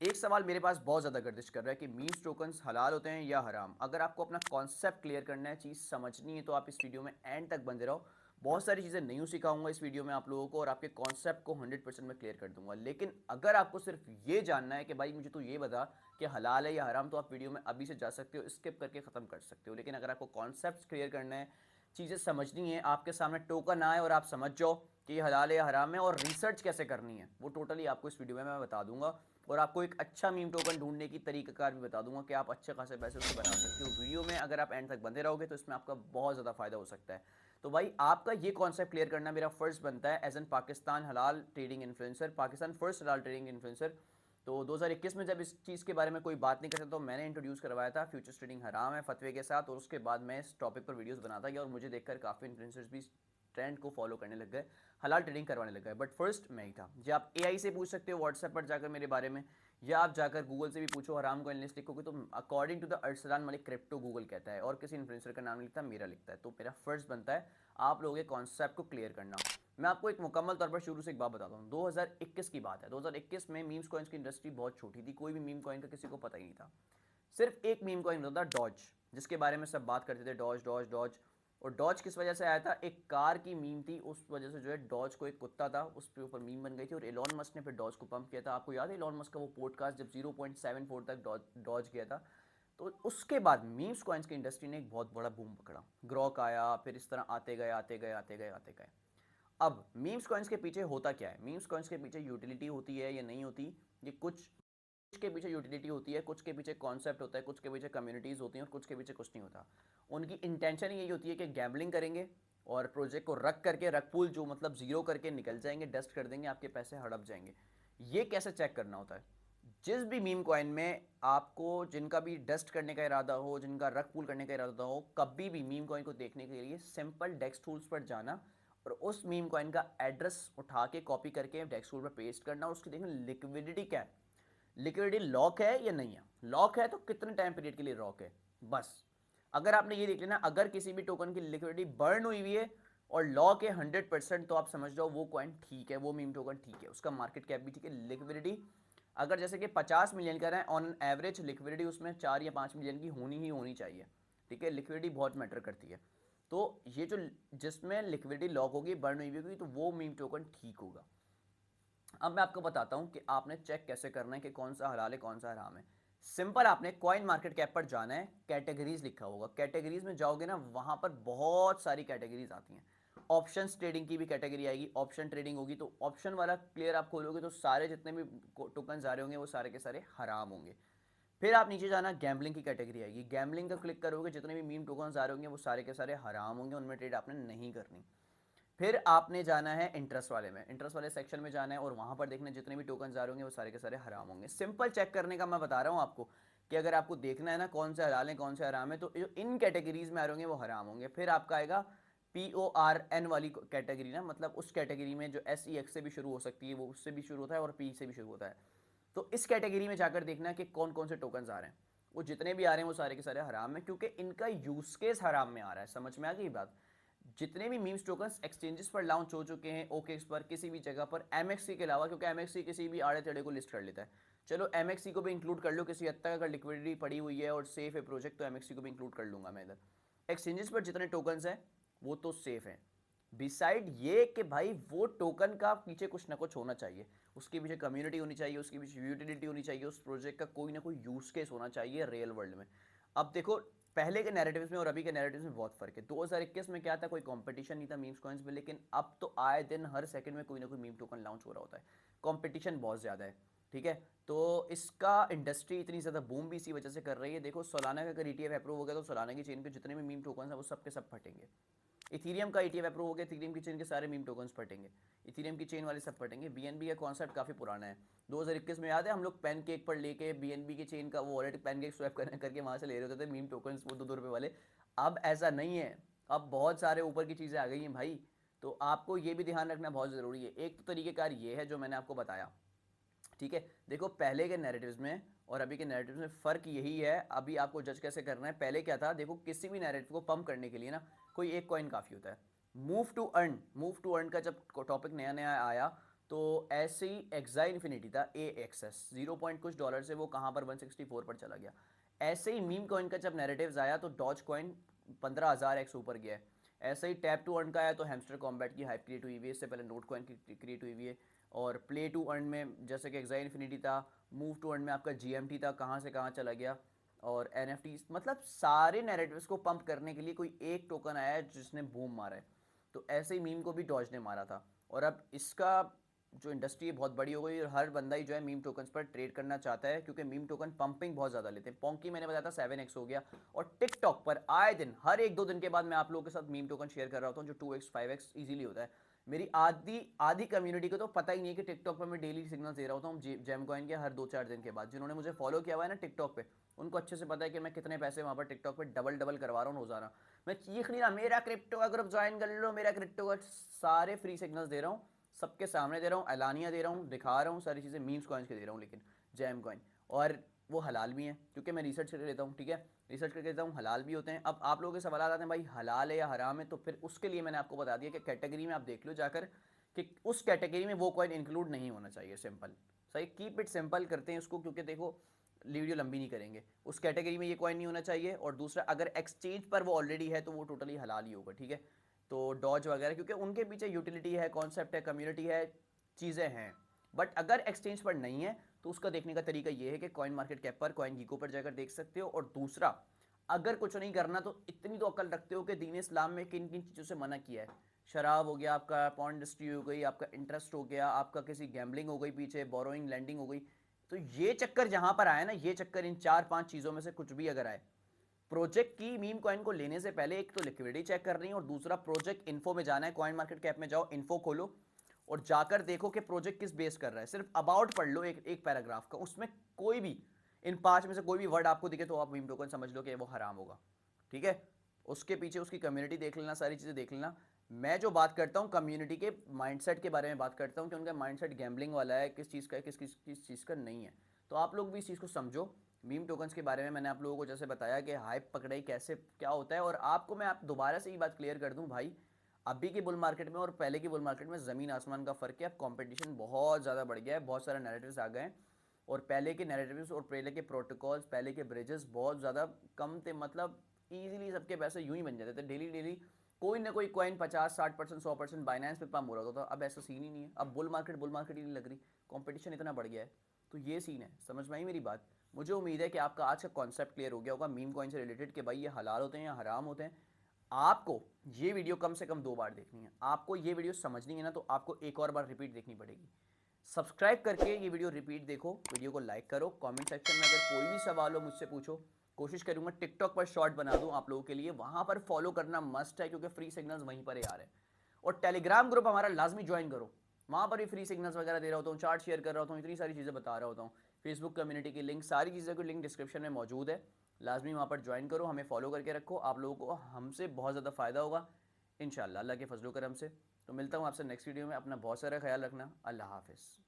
एक सवाल मेरे पास बहुत ज़्यादा गर्दिश कर रहा है कि मीम्स टोकन्स हलाल होते हैं या हराम। अगर आपको अपना कॉन्सेप्ट क्लियर करना है, चीज़ समझनी है, तो आप इस वीडियो में एंड तक बंदे रहो। बहुत सारी चीज़ें न्यू सिखाऊंगा इस वीडियो में आप लोगों को और आपके कॉन्सेप्ट को 100% में क्लियर कर दूंगा। लेकिन अगर आपको सिर्फ ये जानना है कि भाई मुझे तो ये बता कि हलाल है या हराम, तो आप वीडियो में अभी से जा सकते हो, स्किप करके ख़त्म कर सकते हो। लेकिन अगर आपको कॉन्सेप्ट क्लियर करना है, चीज़ें समझनी है, आपके सामने टोकन आए और आप समझ जाओ कि ये हलाल है या हराम है, और रिसर्च कैसे करनी है, वो टोटली आपको इस वीडियो में मैं बता दूंगा। और आपको एक अच्छा मीम टोकन ढूंढने की तरीकाकार भी बता दूंगा कि आप अच्छे खासे पैसे उससे बना सकते हो। वीडियो में अगर आप एंड तक बंधे रहोगे तो इसमें आपका बहुत ज़्यादा फायदा हो सकता है। तो भाई आपका ये कॉन्सेप्ट क्लियर करना मेरा फर्स्ट बनता है एज एन पाकिस्तान हलाल ट्रेडिंग इन्फ्लुएंसर, पाकिस्तान फर्स्ट हलाल ट्रेडिंग इन्फ्लुएंसर। तो 2021 में जब इस चीज़ के बारे में कोई बात नहीं करता, तो मैंने इंट्रोड्यूस करवाया था फ्यूचर्स ट्रेडिंग हराम है फतवे के साथ, और उसके बाद मैं इस टॉपिक पर वीडियोस बनाता गया और मुझे देखकर काफ़ी इन्फ्लुएंसर्स भी ट्रेंड को फॉलो करने लग गए, हलाल ट्रेडिंग करवाने लग गए। बट फर्स्ट मैं ही था। जी, आप एआई से पूछ सकते हो व्हाट्सएप पर जाकर मेरे बारे में, या आप जाकर गूगल से भी पूछो, हराम को लिस्ट लिखोगे तो according to the Arsalan Malik crypto Google कहता है, और किसी इन्फ्लुएंसर का नाम लिखता है, मेरा लिखता है। तो मेरा फर्ज बनता है आप लोगों के कॉन्सेप्ट को क्लियर करना। मैं आपको एक मुकम्मल तौर पर शुरू से एक बात बताता हूँ। 2021 की बात है। 2021 में मीम्स कॉइन्स की इंडस्ट्री बहुत छोटी थी, कोई भी मीम कॉइन का किसी को पता ही नहीं था। सिर्फ एक मीम कॉइन होता था, डॉज, जिसके बारे में सब बात करते थे, डॉज डॉज डॉज। और डॉज किस वजह से आया था? एक कार की मीम थी, उस वजह से जो है डॉज को, एक कुत्ता था उसके ऊपर मीम बन गई थी, और एलॉन मस्क ने फिर डॉज को पंप किया था। आपको याद है एलॉन मस्क का वो पॉडकास्ट जब 0.74 तक डॉज गया था? तो उसके बाद मीम्स कॉइन्स की इंडस्ट्री ने एक बहुत बड़ा बूम पकड़ा, ग्रॉक आया, फिर इस तरह आते गए आते गए आते गए आते गए। अब मीम्स कॉइन्स के पीछे होता क्या है? मीम्स कॉइन्स के पीछे यूटिलिटी होती है या नहीं होती, ये कुछ के पीछे यूटिलिटी होती है, कुछ के पीछे कॉन्सेप्ट होता है, कुछ के पीछे कम्युनिटीज़ होती हैं, और कुछ के पीछे कुछ नहीं होता। उनकी इंटेंशन यही होती है कि गैम्बलिंग करेंगे और प्रोजेक्ट को रख करके, रख पुल जो मतलब जीरो करके निकल जाएंगे, डस्ट कर देंगे, आपके पैसे हड़प जाएंगे। ये कैसे चेक करना होता है? जिस भी मीम कॉइन में आपको, जिनका भी डस्ट करने का इरादा हो, जिनका रख पुल करने का इरादा हो, कभी भी मीम कॉइन को देखने के लिए सिंपल डेक्स टूल्स पर जाना और उस मीम कॉइन का एड्रेस उठा के कॉपी करके डेक्स टूल पर पेस्ट करना, और उसकी देखना लिक्विडिटी क्या है, लिक्विडिटी लॉक है या नहीं है। लॉक है तो कितने टाइम पीरियड के लिए लॉक है, बस। अगर आपने ये देख लेना, अगर किसी भी टोकन की लिक्विडिटी बर्न हुई हुई है और लॉक है 100%, तो आप समझ जाओ वो कॉइन ठीक है, वो मीम टोकन ठीक है, उसका मार्केट कैप भी ठीक है। लिक्विडिटी अगर जैसे कि 50 मिलियन का है ऑन एवरेज, लिक्विडिटी उसमें 4 या 5 मिलियन की होनी ही होनी चाहिए। ठीक है, लिक्विडिटी बहुत मैटर करती है। तो ये जो, जिसमें लिक्विडिटी लॉक होगी, बर्न हुई होगी, तो वो मीम टोकन ठीक होगा। अब मैं आपको बताता हूं कि आपने चेक कैसे करना है कि कौन सा हलाल है कौन सा हराम है। सिंपल, आपने कॉइन मार्केट कैप पर जाना है, कैटेगरीज लिखा होगा, कैटेगरीज में जाओगे ना, वहां पर बहुत सारी कैटेगरीज आती हैं। ऑप्शंस ट्रेडिंग की भी कैटेगरी आएगी, ऑप्शन ट्रेडिंग होगी, तो ऑप्शन वाला क्लियर आप खोलोगे तो सारे जितने भी टोकन आ रहे होंगे वो सारे के सारे हराम होंगे। फिर आप नीचे जाना, गैम्बलिंग की कैटेगरी आएगी, गैम्बलिंग का क्लिक करोगे, जितने भी मीम टोकन आ रहे होंगे वो सारे के सारे हराम होंगे, उनमें ट्रेड आपने नहीं करनी। फिर आपने जाना है इंटरेस्ट वाले में, इंटरेस्ट वाले सेक्शन में जाना है, और वहां पर देखना जितने भी टोकन आ रहे होंगे वो सारे के सारे हराम होंगे। सिंपल चेक करने का मैं बता रहा हूं आपको, कि अगर आपको देखना है ना कौन से हलाल है कौन से हराम है, तो जो इन कैटेगरीज में आ रहे होंगे वो हराम होंगे। फिर आपका आएगा PORN वाली कैटेगरी ना, मतलब उस कैटेगरी में जो SEX से भी शुरू हो सकती है, वो उससे भी शुरू होता है और P से भी शुरू होता है। तो इस कैटेगरी में जाकर देखना कि कौन कौन से टोकन आ रहे हैं, वो जितने भी आ रहे हैं वो सारे के सारे हराम है, क्योंकि इनका यूज केस हराम में आ रहा है। समझ में आ गई बात? जितने भी मीम्स टोकन्स एक्सचेंजेस पर लॉन्च हो चुके हैं, OKX पर, किसी भी जगह पर, MXC के अलावा, क्योंकि MXC किसी भी आड़े टेढ़े को लिस्ट कर लेता है। चलो MXC को भी इंक्लूड कर लो किसी हद तक, अगर लिक्विडिटी पड़ी हुई है और सेफ है प्रोजेक्ट, तो MXC को भी इंक्लूड कर लूंगा मैं इधर। एक्सचेंजेस पर जितने टोकन्स हैं वो तो सेफ हैं, बिसाइड ये कि भाई वो टोकन का पीछे कुछ ना कुछ होना चाहिए, उसके पीछे कम्युनिटी होनी चाहिए, उसके पीछे यूटिलिटी होनी चाहिए, उस प्रोजेक्ट का कोई ना कोई यूज केस होना चाहिए रियल वर्ल्ड में। अब देखो, पहले के नैरेटिव्स में और अभी के नैरेटिव्स में बहुत फर्क है। 2021 में क्या था, कोई कंपटीशन नहीं था मीम्स कॉइन्स में, लेकिन अब तो आए दिन हर सेकंड में कोई ना कोई मीम टोकन लॉन्च हो रहा होता है, कंपटीशन बहुत ज़्यादा है। ठीक है, तो इसका इंडस्ट्री इतनी ज़्यादा बूम भी इसी वजह से कर रही है। देखो, सोलाना का अगर ETF अप्रूव हो गया तो सोलाना की चेन के जितने भी मीम टोकन हैं वो सब के सब फटेंगे। इथीरियम का ETF अप्रूव हो गया, इथीरियम की चेन के सारे मीम टोकन्स फटेंगे, इथीरियम की चेन वाले सब फटेंगे। BNB का कॉन्सेप्ट काफ़ी पुराना है। 2021 में याद है हम लोग पैनकेक पर लेके BNB की चेन का वो वॉलेट पैनकेक स्वैप करके वहाँ से ले रहे होते थे मीम टोकन्स, वो 2-2 रुपये वाले। अब ऐसा नहीं है, अब बहुत सारे ऊपर की चीज़ें आ गई हैं भाई। तो आपको ये भी ध्यान रखना बहुत ज़रूरी है। एक तो तरीक़ेकार ये है जो मैंने आपको बताया। ठीक है, देखो पहले के नैरेटिव्स में और अभी के नैरेटिव्स में फ़र्क यही है। अभी आपको जज कैसे करना है, पहले क्या था, देखो किसी भी नैरेटिव को पंप करने के लिए ना कोई एक कॉइन काफ़ी होता है। मूव टू अर्न का जब टॉपिक नया नया आया, तो ऐसे ही एक्सा इन्फिनिटी था, ए एक्सेस 0 पॉइंट कुछ डॉलर से वो कहाँ पर 164 पर चला गया। ऐसे ही मीम कॉइन का जब नैरेटिव्स आया तो डॉज कॉइन 15,000 एक्स ऊपर गया है। ऐसे ही टैप टू अर्न का आया तो हैमस्टर कॉम्बैट की हाइप क्रिएट हुई हुई है, इससे पहले नोट कॉइन की क्रिएट हुई हुई है। और प्ले टू अर्न में जैसे कि एक्सा इन्फिनिटी था, मूव टू अर्न में आपका जीएमटी था, कहाँ से कहाँ चला गया। और एनएफटी, मतलब सारे नैरेटिव्स को पंप करने के लिए कोई एक टोकन आया है जिसने बूम मारा है। तो ऐसे ही मीम को भी डॉज ने मारा था। और अब इसका जो इंडस्ट्री है बहुत बड़ी हो गई और हर बंदा ही जो है मीम टोकन्स पर ट्रेड करना चाहता है, क्योंकि मीम टोकन पंपिंग बहुत ज़्यादा लेते हैं। पोंकी मैंने बताया था 7x हो गया। और टिकटॉक पर आए दिन हर एक दो दिन के बाद मैं आप लोगों के साथ मीम टोकन शेयर कर रहा होता हूँ जो 2x 5x ईजिली होता है। मेरी आधी आधी कम्युनिटी को तो पता ही नहीं है कि टिकटॉक पर मैं डेली सिग्नल दे रहा होता हूँ जेम कॉइन के हर 2-4 दिन के बाद। जिन्होंने मुझे फॉलो किया हुआ है ना टिकटॉक पे, उनको अच्छे से पता है कि मैं कितने पैसे वहाँ पर टिकटॉक पे डबल डबल करवा रहा हूँ रोजाना। मैं चीख नहीं रहा मेरा क्रिप्टो का ग्रुप ज्वाइन कर लो, मेरा क्रिप्टो का, सारे फ्री सिग्नल्स दे रहा हूँ, सबके सामने दे रहा हूँ, एलानिया दे रहा हूँ, दिखा रहा हूँ सारी चीज़ें, मीम्स कॉइन्स के दे रहा हूँ लेकिन जैम कॉइन। और वो हलाल भी हैं क्योंकि मैं रिसर्च करके लेता हूँ, ठीक है, रिसर्च करके लेता हूँ, हलाल भी होते हैं। अब आप लोगों के सवाल आते हैं भाई हलाल है या हराम है, तो फिर उसके लिए मैंने आपको बता दिया कि कैटेगरी में आप देख लो जाकर कि उस कैटेगरी में वो कॉइन इंक्लूड नहीं होना चाहिए। सिंपल, सही, कीप इट सिंपल करते हैं उसको, क्योंकि देखो वीडियो लंबी नहीं करेंगे। उस कैटेगरी में ये कॉइन नहीं होना चाहिए। और दूसरा, अगर एक्सचेंज पर वो ऑलरेडी है तो वो टोटली हलाल ही होगा, ठीक है। तो डॉज वगैरह, क्योंकि उनके पीछे यूटिलिटी है, कॉन्सेप्ट है, कम्युनिटी है, चीज़ें हैं। बट अगर एक्सचेंज पर नहीं है तो उसका देखने का तरीका ये है कि कॉइन मार्केट कैप पर, कॉइन गीको पर जाकर देख सकते हो। और दूसरा, अगर कुछ नहीं करना तो इतनी तो अकल रखते हो कि दीन इस्लाम में किन किन चीज़ों से मना किया है। शराब हो गया आपका, पॉर्न इंडस्ट्री हो गई, आपका इंटरेस्ट हो गया, आपका किसी गैम्बलिंग हो गई, पीछे बोरोइंग लैंडिंग हो गई। तो ये चक्कर जहां पर आया ना, ये चक्कर इन 4-5 चीज़ों में से कुछ भी अगर आए, प्रोजेक्ट की मीम कॉइन को लेने से पहले एक तो लिक्विडिटी चेक करनी है, और दूसरा प्रोजेक्ट इन्फो में जाना है। कॉइन मार्केट कैप में जाओ, इन्फो खोलो और जाकर देखो कि प्रोजेक्ट किस बेस कर रहा है। सिर्फ अबाउट पढ़ लो एक पैराग्राफ का, उसमें कोई भी इन 5 में से कोई भी वर्ड आपको दिखे तो आप मीम टोकन समझ लो कि वो हराम होगा, ठीक है। उसके पीछे उसकी कम्युनिटी देख लेना, सारी चीज़ें देख लेना। मैं जो बात करता हूँ कम्युनिटी के माइंडसेट के बारे में बात करता हूँ कि उनका माइंडसेट गैम्बलिंग वाला है, किस चीज़ का है, किस चीज़ का नहीं है। तो आप लोग भी इस चीज़ को समझो। मीम टोकन्स के बारे में मैंने आप लोगों को जैसे बताया कि हाइप पकड़ाई कैसे क्या होता है। और आपको मैं आप दोबारा से ये बात क्लियर कर दूं भाई, अभी की बुल मार्केट में और पहले की बुल मार्केट में ज़मीन आसमान का फ़र्क है। अब कंपटीशन बहुत ज़्यादा बढ़ गया है, बहुत सारे नैरेटिव्स आ गए हैं। और पहले के नैरेटिव्स और पहले के प्रोटोकॉल्स, पहले के ब्रिजेस बहुत ज़्यादा कम थे, मतलब ईजिली सबके पैसे यूं ही बन जाते थे। डेली डेली कोई ना कोई कॉइन 50-60%, 100% बाइनेंस पे पंप हो रहा था। अब ऐसा सीन ही नहीं है। अब बुल मार्केट ही नहीं लग रही, कंपटीशन इतना बढ़ गया है। तो ये सीन है, समझ में आई मेरी बात। मुझे उम्मीद है कि आपका आज का कॉन्सेप्ट क्लियर हो गया होगा मीम कॉइन से रिलेटेड, कि भाई ये हलाल होते हैं या हराम होते हैं। आपको ये वीडियो कम से कम 2 बार देखनी है। आपको ये वीडियो समझनी है ना, तो आपको एक और बार रिपीट देखनी पड़ेगी। सब्सक्राइब करके ये वीडियो रिपीट देखो, वीडियो को लाइक करो, कमेंट सेक्शन में अगर कोई भी सवाल हो मुझसे पूछो। कोशिश करूंगा टिकटॉक पर शॉर्ट बना दूं आप लोगों के लिए, वहां पर फॉलो करना मस्ट है क्योंकि फ्री सिग्नल्स वहीं पर ही आ रहे हैं। और टेलीग्राम ग्रुप हमारा लाजमी ज्वाइन करो, वहां पर भी फ्री सिग्नल्स वगैरह दे रहा होता हूँ, चार्ट शेयर कर रहा होता हूँ, इतनी सारी चीज़ें बता रहा होता हूँ। फेसबुक कम्युनिटी की लिंक, सारी चीज़ें की लिंक डिस्क्रिप्शन में मौजूद है। लाजमी वहाँ पर ज्वाइन करो, हमें फॉलो करके रखो। आप लोगों को हमसे बहुत ज़्यादा फ़ायदा होगा इंशाल्लाह, अल्लाह के फजलो करम से। तो मिलता हूँ आपसे नेक्स्ट वीडियो में। अपना बहुत सारा ख्याल रखना। अल्लाह हाफिज़।